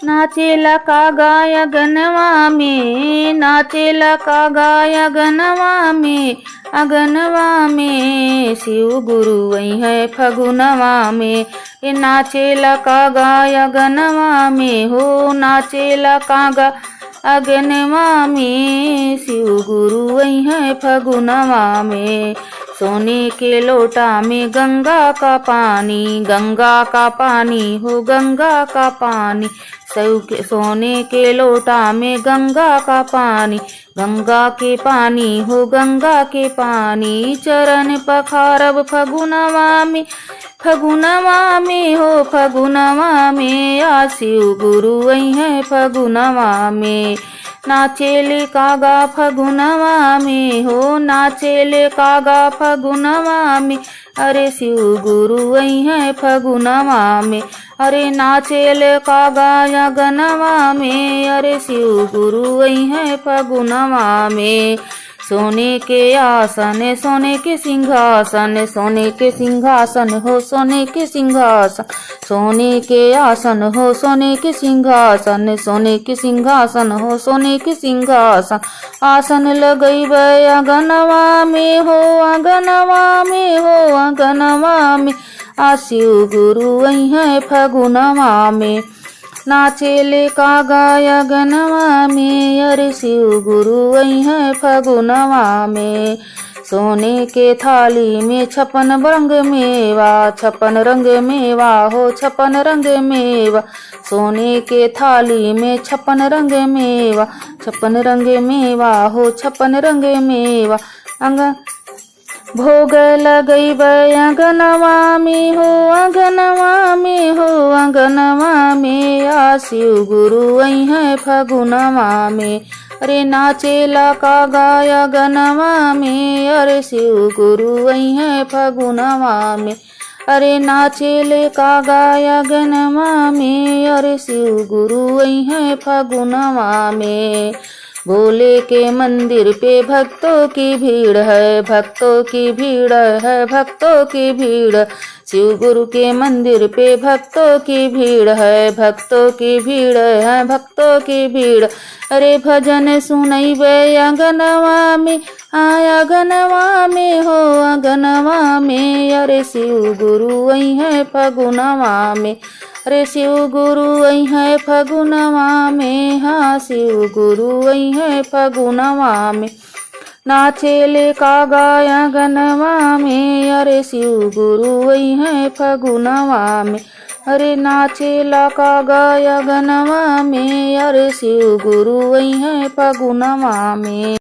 नाचेला कागा अगनवा में, नाचेला कागा अगनवा में, अगनवा में शिव गुरु वही है फगुनवा में। ये नाचेला कागा अगनवा में हो, नाचेला कागा अगनवा में शिव गुरु वही है फगुनवा में। सोने के लोटा में गंगा का पानी, गंगा का पानी हो गंगा का पानी, सोने के लोटा में गंगा का पानी, गंगा के पानी हो गंगा के पानी। चरण पखारब फगुनवा में, फगुनवा में हो फगुनवा में, आ शिव गुरु वही है फगुनवा में। नाचेले कागा फगुनवा में हो, नाचेले कागा फगुनवा में, अरे शिव गुरु वही है फगुनवा में। अरे नाचेले कागा अगनवा में, अरे शिव गुरु वही है फगुनवा में। सोने के आसन सोने के सिंहासन, सोने के सिंहासन हो सोने के सिंहासन, सोने के आसन हो सोने के सिंहासन, सोने के सिंहासन हो सोने के सिंहासन। आसन लगैबै अगनवा में हो, अगनवा में हो अगनवा में, आ शिव गुरु वही है फगुनवा में। नाचेले कागा अगनवा में, अरे शिव गुरु वही है फगुनवा में। सोने के थाली में 56 रंग मेवा, 56 रंग मेवा हो 56 रंग मेवा, सोने के थाली में 56 रंग मेवा, 56 रंग मेवा हो 56 रंग मेवा। भोग लगैबै अगनवा में हो, अगनवा में हो अगनवा में, आ शिव गुरु वही है फगुनवा में। अरे नाचेला कागा अगनवा में, अरे शिव गुरु वही है फगुनवा में। अरे नाचेले कागा अगनवा में, अरे शिव गुरु वही है फगुनवा में। भोले के मंदिर पे भक्तों की भीड़ है, भक्तों की भीड़ है, भक्तों की भीड़। शिव गुरु के मंदिर पे भक्तों की भीड़ है, भक्तों की भीड़ है, भक्तों की भीड़। अरे भजन सुनैबै अगनवा में, आया अगनवा में हो अगनवा में, अरे शिव गुरु वही है फगुनवा में। अरे शिव गुरु वही है फगुनवा में, हाँ शिव गुरु वही है फगुनवा में। नाचेले कागा अगनवा में, अरे शिव गुरु वही है फगुनवा में। अरे नाचेला कागा अगनवा में, अरे शिव गुरु वही है फगुनवा में।